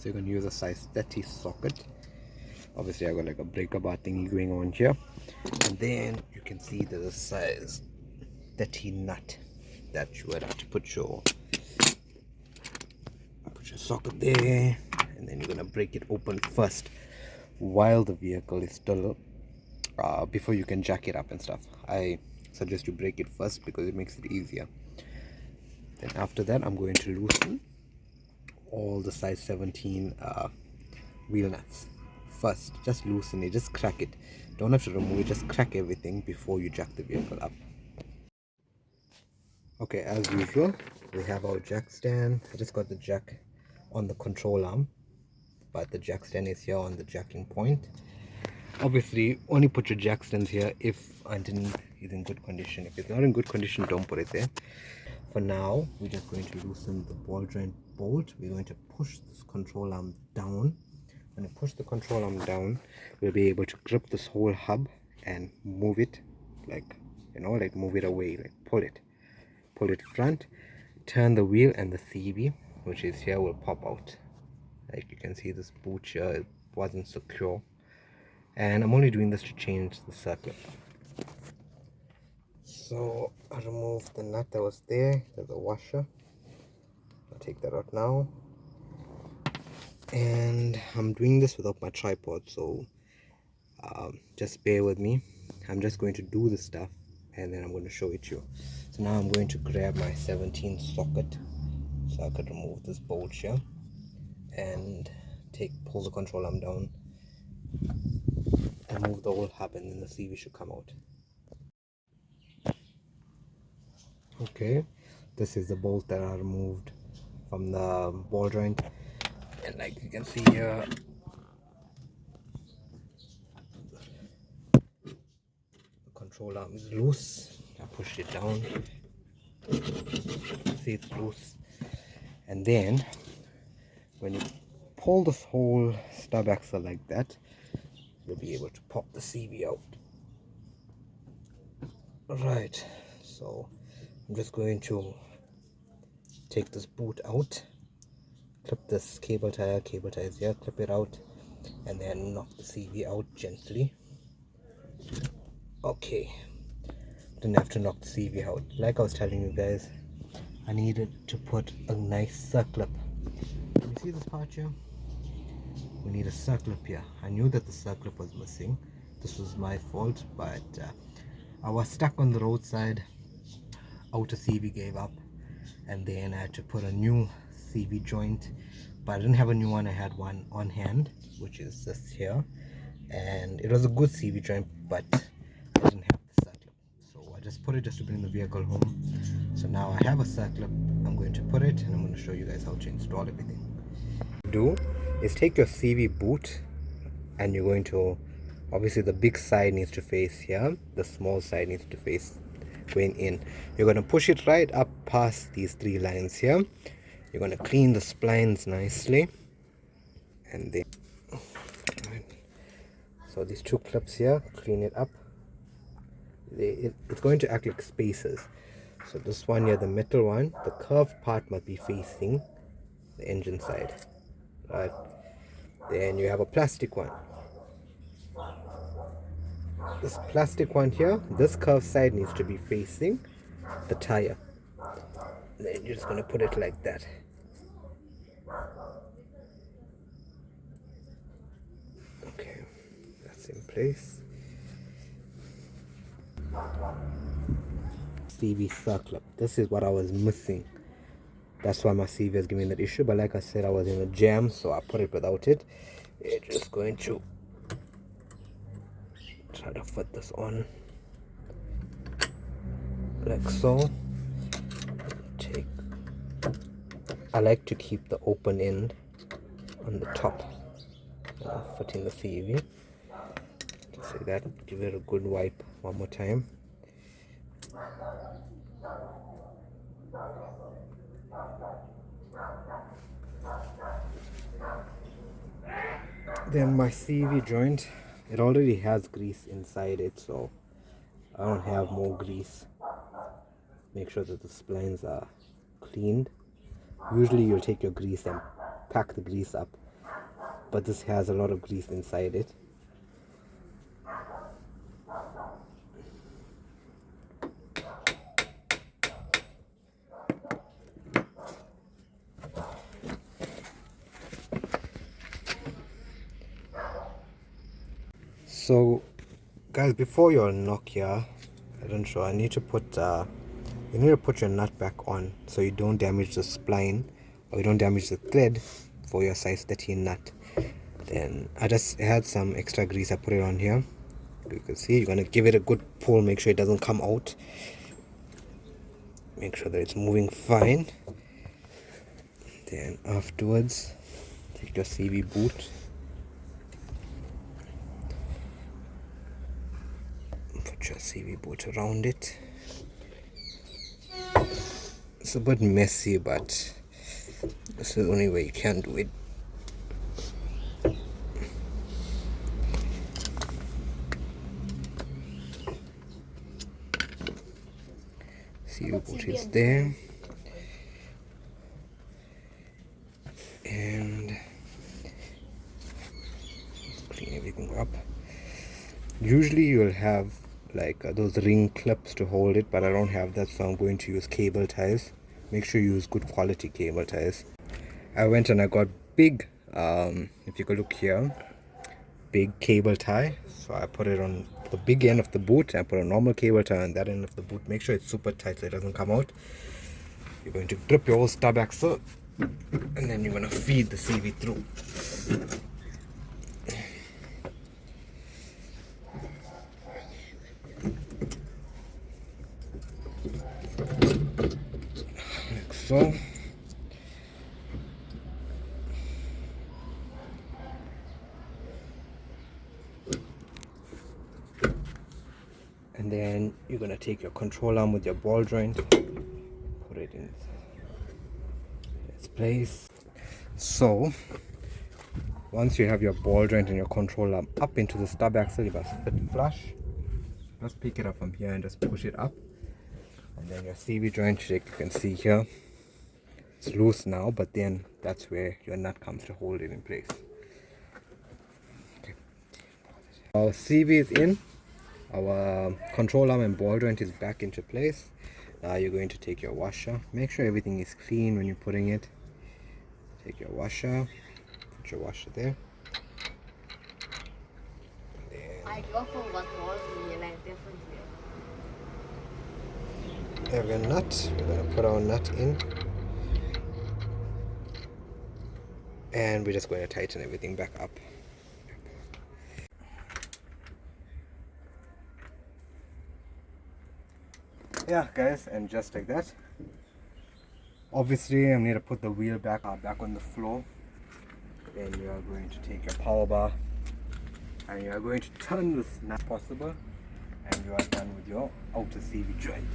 So you're going to use a size 30 socket. Obviously I got like a breaker bar thingy going on here, and then you can see there's a size 30 nut that you would have to put your socket there, and then you're going to break it open first while the vehicle is still before you can jack it up and stuff. I suggest you break it first because it makes it easier. Then after that I'm going to loosen all the size 17 wheel nuts first. Just loosen it, just crack it, don't have to remove it, just crack everything before you jack the vehicle up. Okay, as usual we have our jack stand. I just got the jack on the control arm, but the jack stand is here on the jacking point. Obviously only put your jack stands here if underneath is in good condition. If it's not in good condition, don't put it there. For now we're just going to loosen the ball joint bolt. We're going to push this control arm down. When you push the control arm down, we'll be able to grip this whole hub and move it, like, you know, like move it away, like pull it front, turn the wheel, and the CV, which is here, will pop out. Like you can see, this boot here, it wasn't secure, and I'm only doing this to change the circlip. So I removed the nut that was there. There's a washer. I'll take that out now, and I'm doing this without my tripod, so just bear with me. I'm just going to do the stuff and then I'm going to show it to you. So now I'm going to grab my 17 socket so I could remove this bolt here and pull the control arm down and move the whole hub, and then the CV should come out. Okay, this is the bolt that I removed from the ball joint, and like you can see here, the control arm is loose. I pushed it down, see it's loose, and then when you pull this whole stub axle like that, you'll be able to pop the CV out. Right, so I'm just going to take this boot out, clip this cable tie is here, clip it out, and then knock the CV out gently. Okay, didn't have to knock the CV out. Like I was telling you guys, I needed to put a nice circlip. Can you see this part here? We need a circlip here. I knew that the circlip was missing. This was my fault, but I was stuck on the roadside. Outer CV gave up, and then I had to put a new CV joint, but I didn't have a new one. I had one on hand, which is this here, and it was a good CV joint, but I didn't have the circlip, so I just put it just to bring the vehicle home. So now I have a circlip. I'm going to put it, and I'm going to show you guys how to install everything. Do is take your CV boot, and you're going to, obviously the big side needs to face here, the small side needs to face going in. You're going to push it right up past these 3 lines here. You're going to clean the splines nicely, and then so these 2 clips here, clean it up. It's going to act like spacers. So this one here, the metal one, the curved part must be facing the engine side, right? Then you have a plastic one. This plastic one here, this curved side needs to be facing the tire. Then you're just going to put it like that. Okay, that's in place. CV circlip. This is what I was missing. That's why my CV is giving that issue. But like I said, I was in a jam, so I put it without it. It's just going to try to fit this on like so. I like to keep the open end on the top, fitting the CV. Just like that. Give it a good wipe one more time. Then my CV joint, it already has grease inside it, so I don't have more grease. Make sure that the splines are cleaned. Usually you'll take your grease and pack the grease up but this has a lot of grease inside it. So guys, before your knock here, I don't show, I need to put you need to put your nut back on so you don't damage the spline or you don't damage the thread for your size 13 nut. Then I just had some extra grease, I put it on here. You can see you're gonna give it a good pull, make sure it doesn't come out, make sure that it's moving fine. Then afterwards take your CV boot, put your CV boot around it. It's a bit messy, but this is the only way you can do it. CV boot is there, and clean everything up. Usually you'll have like those ring clips to hold it, but I don't have that, so I'm going to use cable ties. Make sure you use good quality cable ties. I went and I got big, if you could look here, big cable tie. So I put it on the big end of the boot. I put a normal cable tie on that end of the boot. Make sure it's super tight so it doesn't come out. You're going to grip your whole stub axle, and then you're going to feed the CV through. Like so. And then you're going to take your control arm with your ball joint, put it in its place. So once you have your ball joint and your control arm up into the stub axle, you must fit flush. Just pick it up from here and just push it up. And then your CV joint, like you can see here, it's loose now, but then that's where your nut comes to hold it in place. Okay. Our CV is in. Our control arm and ball joint is back into place. Now you're going to take your washer. Make sure everything is clean when you're putting it. Take your washer, put your washer there. I go for what was like differently. There we have a nut. We're going to put our nut in. And we're just going to tighten everything back up. Yeah guys, and just like that. Obviously I'm going to put the wheel back on the floor. Then you are going to take your power bar and you are going to turn this nut possible, and you are done with your outer CV joint.